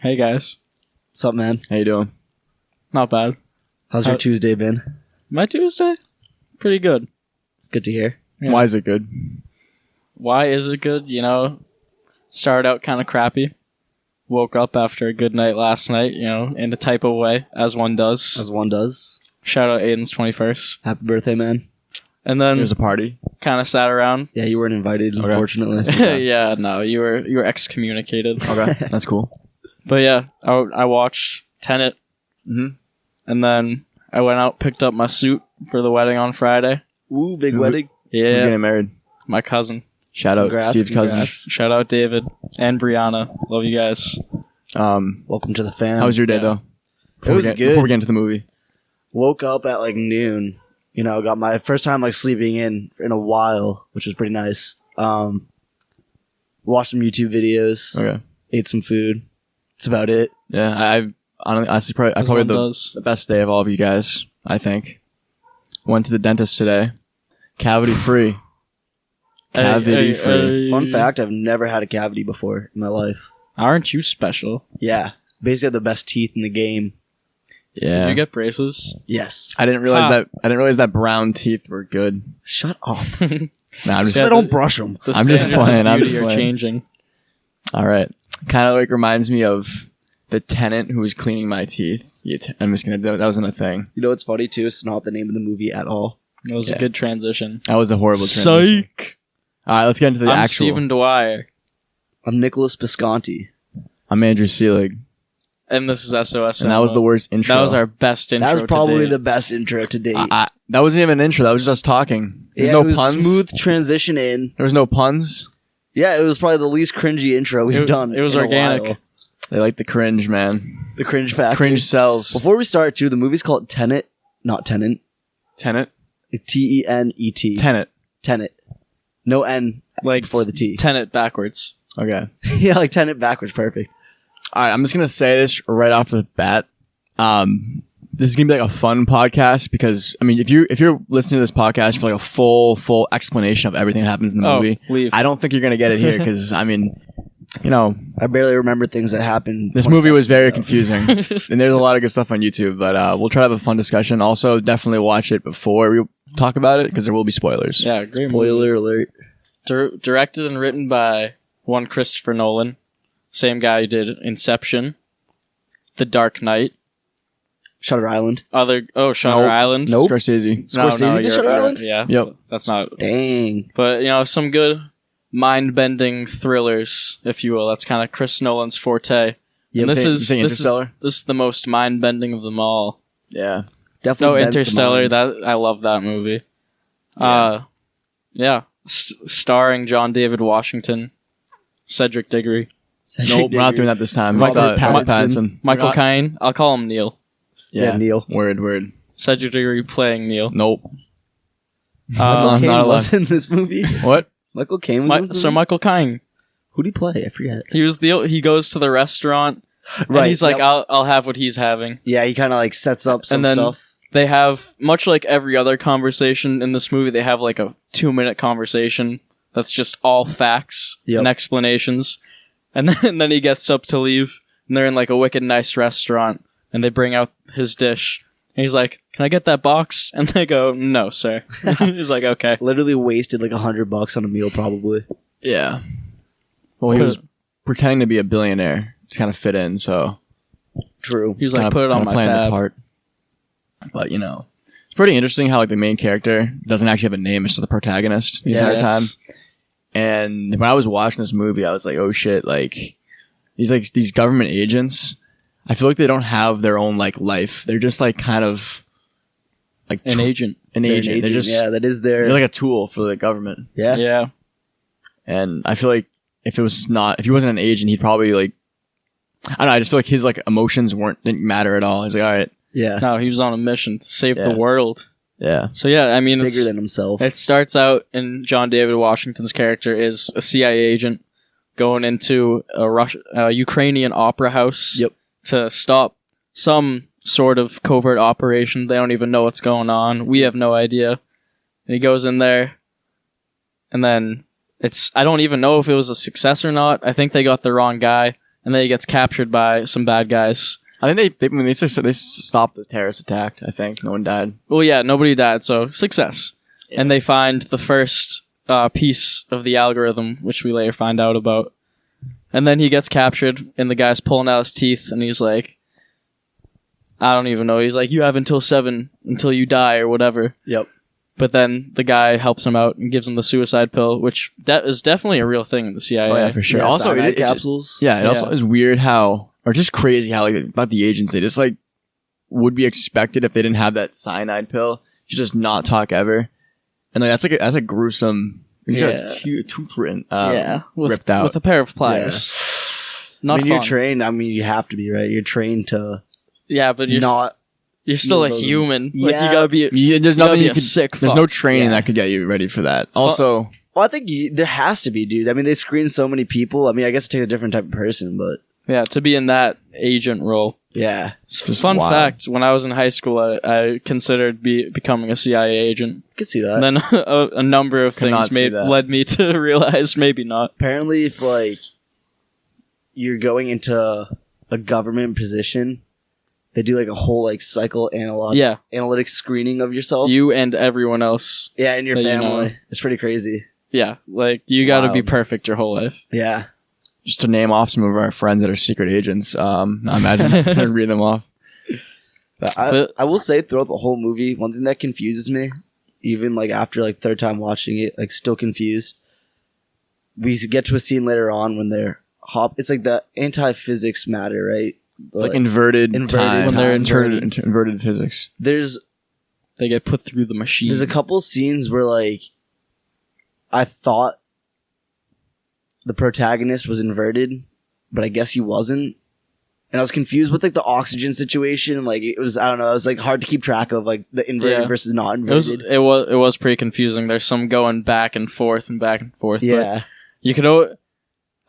Hey guys, What's up, man? How you doing? not bad. How's your Tuesday been? My Tuesday, pretty good. It's good to hear. Yeah. Why is it good? Why is it good? Started out kind of crappy. Woke up after a good night last night, in a type of way, as one does. As one does. Shout out Aiden's 21st. Happy birthday, man. And It then was a party. kind of sat around. Yeah, you weren't invited, Okay. unfortunately. Yeah, no, you were excommunicated. Okay, that's cool. But yeah, I watched Tenet, Mm-hmm. and then I went out, picked up my suit for the wedding on Friday. Ooh, big Who- wedding. Who's Yeah, getting married? my cousin. Shout out Congrats, Steve's cousin. congrats. Shout out David and Brianna. Love you guys. Welcome to the fam. How was your day Yeah. though? It was good. Before we get into the movie. Woke up at like noon. Got my first time like sleeping in a while, which was pretty nice. Watched some YouTube videos. Okay. Ate some food. That's about it. Yeah, I honestly probably As had one the does. best day of all of you guys. I think. Went to the dentist today. Cavity free. Cavity free. Fun fact: I've never had a cavity before in my life. Aren't you special? Yeah, basically have the best teeth in the game. Yeah. Did you get braces? Yes. I didn't realize Ah. that. I didn't realize that brown teeth were good. Shut up. Nah, I'm just. Yeah, I don't brush them. The I'm just standards of playing, I'm beauty just are playing. changing. All right. Kind of like reminds me of the tenant who was cleaning my teeth. I'm just gonna. That wasn't a thing. You know what's funny too? It's not the name of the movie at all. That was Yeah. a good transition. That was a horrible transition. Psych. All right, let's get into the I'm actual. Stephen Dwyer, I'm Nicholas Bisconti. I'm Andrew Seelig, and this is SOSC. and that was the worst intro. That was our best intro. That was probably to the date. best intro to date. That wasn't even an intro. That was just us talking. There's no it was puns. smooth transition in. There was no puns. Yeah, it was probably the least cringy intro we've done. It was in a organic. while. They like the cringe, man. The cringe factor. Cringe sells. Before we start, too, the movie's called Tenet, not Tenant. Tenet. T-E-N-E-T. Tenet. Tenet. No N like before the T. Tenet backwards. Okay. Yeah, like Tenet backwards. Perfect. All right. I'm just gonna say this right off the bat. This is gonna be like a fun podcast because I mean, if you're listening to this podcast for like a full explanation of everything that happens in the movie, leave. I don't think you're gonna get it here because I mean, I barely remember things that happened. this 20 movie was seconds very ago. confusing, and there's a lot of good stuff on YouTube. But we'll try to have a fun discussion. Also, definitely watch it before we talk about it because there will be spoilers. Yeah, great movie. Spoiler alert. Directed and written by one Christopher Nolan, same guy who did Inception, The Dark Knight, Shutter Island. Shutter Nope. Island. Nope. Scorsese. Scorsese did Shutter Island? Yeah. Yep. That's not. Dang. But some good mind-bending thrillers, if you will. That's kind of Chris Nolan's forte. Yep. And this You is saying Interstellar? this is the most mind-bending of them all. Yeah. Definitely. No, bent the Interstellar. mind. I love that movie. Yeah. Starring John David Washington, Cedric Diggory, Cedric Nope, we're not Diggory. doing that this time. Robert Robert Pattinson. Pattinson. Michael We're not- Caine. I'll call him Neil. Yeah, Neil. Word. Cedric Diggory playing Neil. Nope. Michael I'm Caine not was allowed. in this movie. What? Michael Caine was in this So movie? Michael Caine. Who'd he play? I forget. He goes to the restaurant and he's like, yep. I'll have what he's having. Yeah, he kind of like sets up some And then stuff. They have, much like every other conversation in this movie, they have like a 2-minute conversation that's just all facts Yep. and explanations. And then he gets up to leave, and they're in like a wicked nice restaurant, and they bring out his dish. And he's like, "Can I get that box?" And they go, "No, sir." He's like, "Okay." Literally wasted like $100 on a meal, probably. Yeah. Well, he was pretending to be a billionaire to kind of fit in, so True. He was like, kinda- "Put it on kinda my playing the tab." part. But it's pretty interesting how like the main character doesn't actually have a name; it's just the protagonist the entire Yes. time. And when I was watching this movie, I was like, "Oh shit!" Like these government agents, I feel like they don't have their own like life. They're just like kind of like An agent. An They're an agent. They're just yeah, that is their. they're like a tool for the government. yeah. Yeah. And I feel like if he wasn't an agent, he'd probably like, I don't know. I just feel like his like emotions didn't matter at all. He's like, all right, Yeah. No, he was on a mission to save Yeah. the world. yeah, So yeah, I mean, Bigger than himself. it starts out in John David Washington's character is a CIA agent going into a Ukrainian opera house Yep. to stop some sort of covert operation. They don't even know what's going on. We have no idea. And he goes in there, and then I don't even know if it was a success or not. I think they got the wrong guy. and then he gets captured by some bad guys. I think they stopped the terrorist attack. I think no one died. Well, yeah, nobody died, so success. Yeah. And they find the first piece of the algorithm, which we later find out about. And then he gets captured, and the guy's pulling out his teeth, and he's like, I don't even know. He's like, you have until 7 until you die or whatever. Yep. But then the guy helps him out and gives him the suicide pill, which is definitely a real thing in the CIA. Oh yeah, for sure. Yeah, also, cyanide capsules. It also is weird how, or just crazy how, like, about the agents, they just like would be expected if they didn't have that cyanide pill to just not talk ever, and like that's a gruesome. Tooth ripped out with a pair of pliers. Yeah. Not fun. You're trained. I mean, you have to be, right. You're trained to. Yeah, but you're still a human. Yeah. Like, you gotta be. There's nothing you sick. There's fuck. no training that could get you ready for that. Also, well, I think there has to be, dude. I mean, they screen so many people. I mean, I guess it takes a different type of person, but yeah, to be in that agent role. Yeah. Fun fact: when I was in high school, I considered becoming a CIA agent. I can see that. And then a number of things led me to realize maybe not. Apparently, if like you're going into a government position, they do like a whole like analytic screening of yourself. You and everyone else. Yeah, and your family. You know. It's pretty crazy. Yeah, like you got to be perfect your whole life. Yeah. Just to name off some of our friends that are secret agents, I imagine trying to read them off. But I will say, throughout the whole movie, one thing that confuses me, even like after like third time watching it, like still confused. We get to a scene later on when they're it's like the anti-physics matter, right? It's like inverted time. When they're inverted physics. They get put through the machine. There's a couple scenes where like I thought the protagonist was inverted, but I guess he wasn't. And I was confused with like the oxygen situation. Like it was, I don't know. It was like hard to keep track of like the inverted versus not inverted. It was pretty confusing. There's some going back and forth. Yeah. But you could,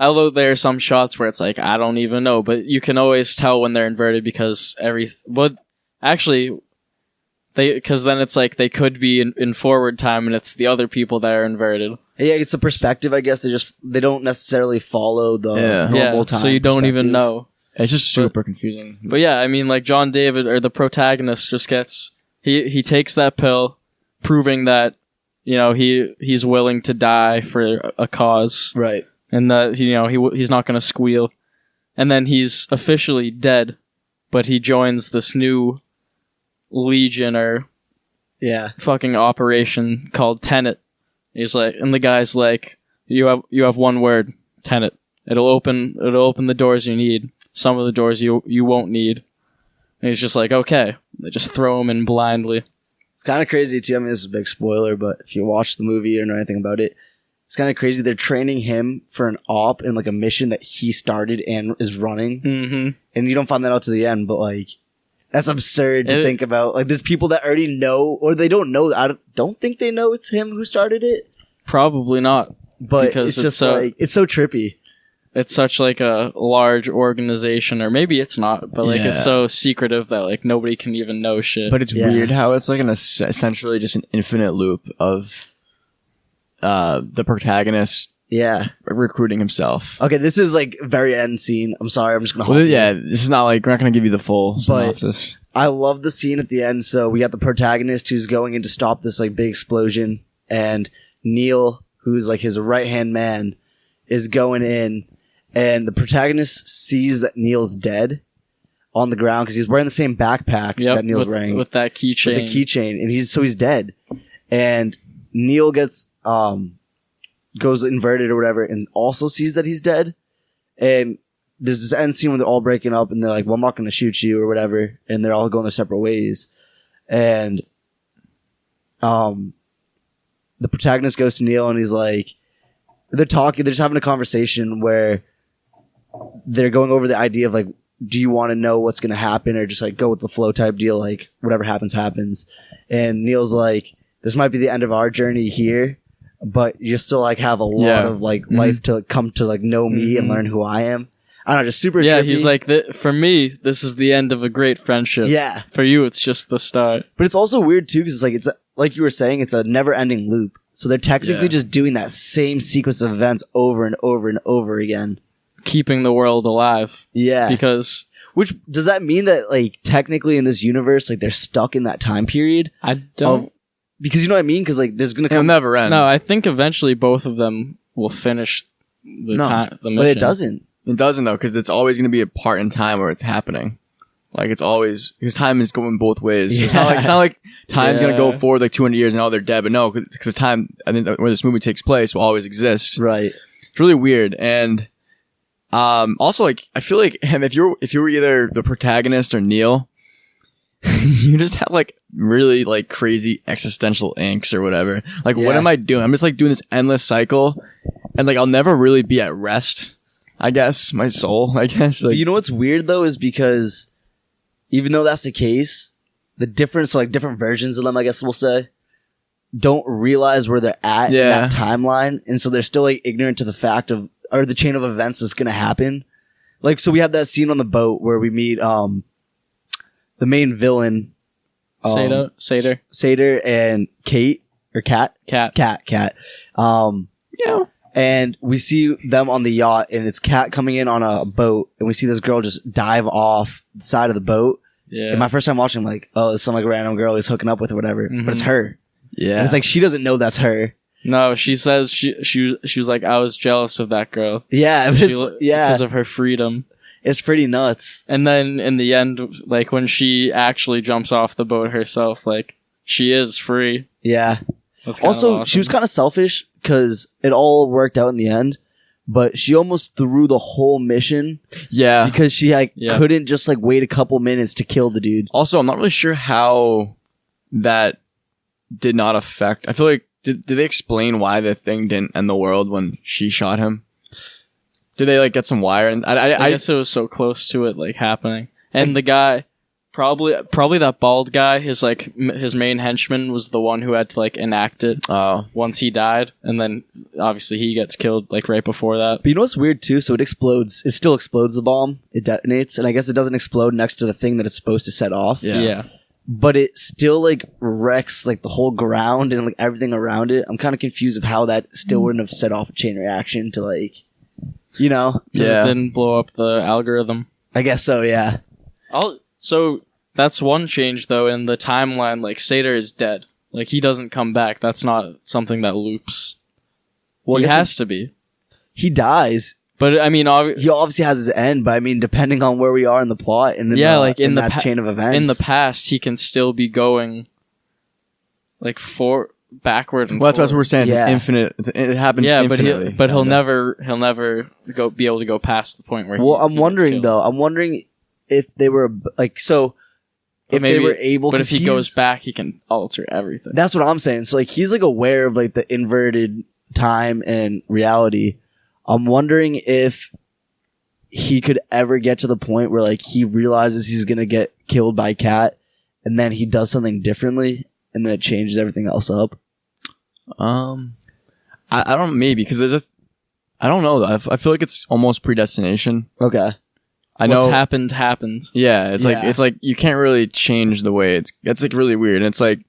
although there are some shots where it's like, I don't even know, but you can always tell when they're inverted because because then it's like they could be in forward time and it's the other people that are inverted. Yeah, it's a perspective, I guess. They don't necessarily follow the normal time. So you don't even know. It's just super confusing. But yeah, I mean, like John David, or the protagonist, just gets he takes that pill, proving that he's willing to die for a cause, right? And that he's not going to squeal. And then he's officially dead, but he joins this new legion or fucking operation called Tenet. He's like, and the guy's like, you have one word, Tenet. It'll open the doors you need. Some of the doors you won't need. And he's just like, okay. They just throw him in blindly. It's kind of crazy too. I mean, this is a big spoiler, but if you watch the movie or know anything about it, it's kind of crazy. They're training him for an op and like a mission that he started and is running. Mm-hmm. And you don't find that out to the end, but like, that's absurd to think about. Like, there's people that already know, or they don't know. I don't think they know it's him who started it. Probably not. But because it's just like, it's so trippy. It's such like a large organization, or maybe it's not, but like it's so secretive that like nobody can even know shit. But it's weird how it's like essentially just an infinite loop of the protagonist recruiting himself. Okay, this is like very end scene. I'm sorry, I'm just gonna this is not like, we're not gonna give you the full synopsis. I love the scene at the end. So we got the protagonist who's going in to stop this like big explosion, and Neil, who's like his right hand man, is going in, and the protagonist sees that Neil's dead on the ground because he's wearing the same backpack that Neil's wearing with that keychain. With the keychain, and he's dead, and Neil gets goes inverted or whatever, and also sees that he's dead. And there's this end scene when they're all breaking up, and they're like, well, I'm not going to shoot you or whatever. And they're all going their separate ways. And the protagonist goes to Neil, and he's like, they're just having a conversation where they're going over the idea of like, do you want to know what's going to happen, or just like go with the flow type deal, like whatever happens, happens. And Neil's like, this might be the end of our journey here, but you still like have a lot of like life to come to like know me and learn who I am. I don't know, just super trippy. He's like, for me, this is the end of a great friendship. Yeah. For you, it's just the start. But it's also weird too, because it's like you were saying, it's a never-ending loop. So they're technically just doing that same sequence of events over and over and over again. keeping the world alive. Yeah. Because Which does that mean that like technically in this universe like they're stuck in that time period? I don't. Because you know what I mean? Because like there's gonna It'll come. never end. No, I think eventually both of them will finish the mission. But it doesn't. It doesn't though, because it's always going to be a part in time where it's happening. Like it's always because time is going both ways. Yeah. It's not like time's going to go Yeah. forward like 200 years and now they're dead. But no, because time, I think where this movie takes place will always exist. Right. It's really weird. And also like I feel like if you were either the protagonist or Neil, you just have like really like crazy existential angst or whatever. Like what Yeah. am I doing? I'm just like doing this endless cycle, and like I'll never really be at rest. I guess my soul. I guess But like you know what's weird though is because even though that's the case, the difference, like different versions of them, I guess we'll say, don't realize where they're at in Yeah. that timeline, and so they're still like ignorant to the fact of or the chain of events that's going to happen. Like, so we have that scene on the boat where we meet the main villain, Seder, Seder, and Kate or Cat. Cat. yeah. And we see them on the yacht, and it's Cat coming in on a boat, and we see this girl just dive off the side of the boat. Yeah. And my first time watching, I'm like, oh, it's some like random girl he's hooking up with or whatever, but it's her. Yeah. And it's like she doesn't know that's her. No, she says she was like, I was jealous of that girl. Yeah, but Because of her freedom. it's pretty nuts. And then in the end, like when she actually jumps off the boat herself, like she is free. Yeah. That's kind Also, of awesome. she was kind of selfish because it all worked out in the end, but she almost threw the whole mission yeah. because she like Yeah. couldn't just like wait a couple minutes to kill the dude. Also, I'm not really sure how that did not affect. I feel like did they explain why the thing didn't end the world when she shot him? Did they like get some wire? And I guess it was so close to it like happening. And the guy, probably that bald guy, his main henchman was the one who had to like enact it once he died, and then obviously he gets killed like right before that. But you know what's weird too? So it explodes. It still explodes the bomb. It detonates, and I guess it doesn't explode next to the thing that it's supposed to set off. Yeah. But it still like wrecks like the whole ground and like everything around it. I'm kind of confused of how that still wouldn't have set off a chain reaction to like, you know? 'Cause Yeah. it didn't blow up the algorithm. I guess so. Yeah. So that's one change though in the timeline. Like Seder is dead. Like he doesn't come back. That's not something that loops. Well, He I guess has to be. he dies. But I mean, He obviously has his end, but I mean, depending on where we are in the plot and in the that chain of events, in the past, he can still be going like backward and Well, that's what forward. we're saying. It's Yeah. infinite. It happens. Yeah, infinitely. but he'll Kinda. never be able to go past the point where. Well, he I'm gets wondering killed. though. I'm wondering if they were like so. But If they were able, but if 'cause he goes he's- back, he can alter everything. That's what I'm saying. So like he's like aware of like the inverted time and reality. I'm wondering if he could ever get to the point where like he realizes he's gonna get killed by Cat, and then he does something differently, and then it changes everything else up. I don't maybe because I don't know. I feel like it's almost predestination. Okay. I know. What's happened. Yeah, it's Yeah. like you can't really change the way it's like really weird. And it's like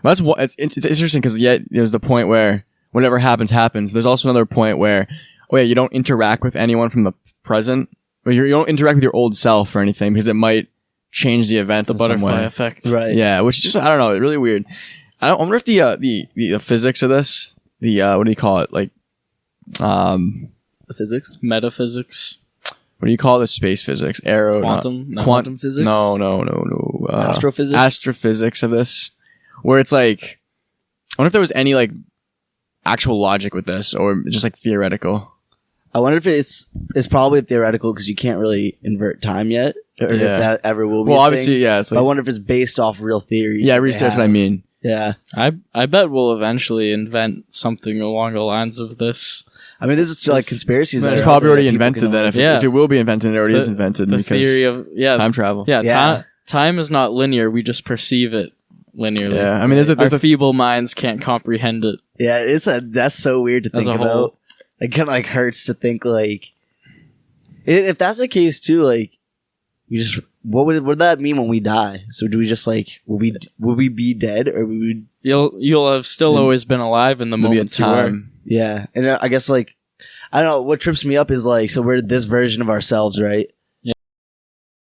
that's what it's interesting because yet there's the point where whatever happens. There's also another point where you don't interact with anyone from the present, or you don't interact with your old self or anything because it might change the event. The in some butterfly way. effect. Right. Yeah, which is just I don't know, really weird. I wonder if the physics of this, what do you call it? Like, The physics. Metaphysics. what do you call this? Space physics, Quantum? No. Quantum physics? No. Astrophysics? Astrophysics of this, where it's like, I wonder if there was any like actual logic with this, or just like theoretical. I wonder if it's probably theoretical because you can't really invert time yet, or if Yeah. that ever will be. Well, a obviously, thing. yeah. It's But I like, wonder if it's based off real theories. yeah, that they that's what I have. mean. Yeah. I bet we'll eventually invent something along the lines of this. I mean, this is still like conspiracies. that It's are probably out there already that people invented can then. only- Yeah. If it will be invented, it already is The- invented The because theory of time travel. yeah, Yeah. time is not linear. We just perceive it linearly. Yeah. I mean, there's Our a feeble minds can't comprehend it. Yeah, that's so weird to As think a about. whole. It kind of like hurts to think like, if that's the case too, like, what would that mean when we die? So do we just like will we be dead or we would? You'll have still always been alive in the There'll be a moments you were. time. Yeah, and I guess like I don't know. What trips me up is like, so we're this version of ourselves, right?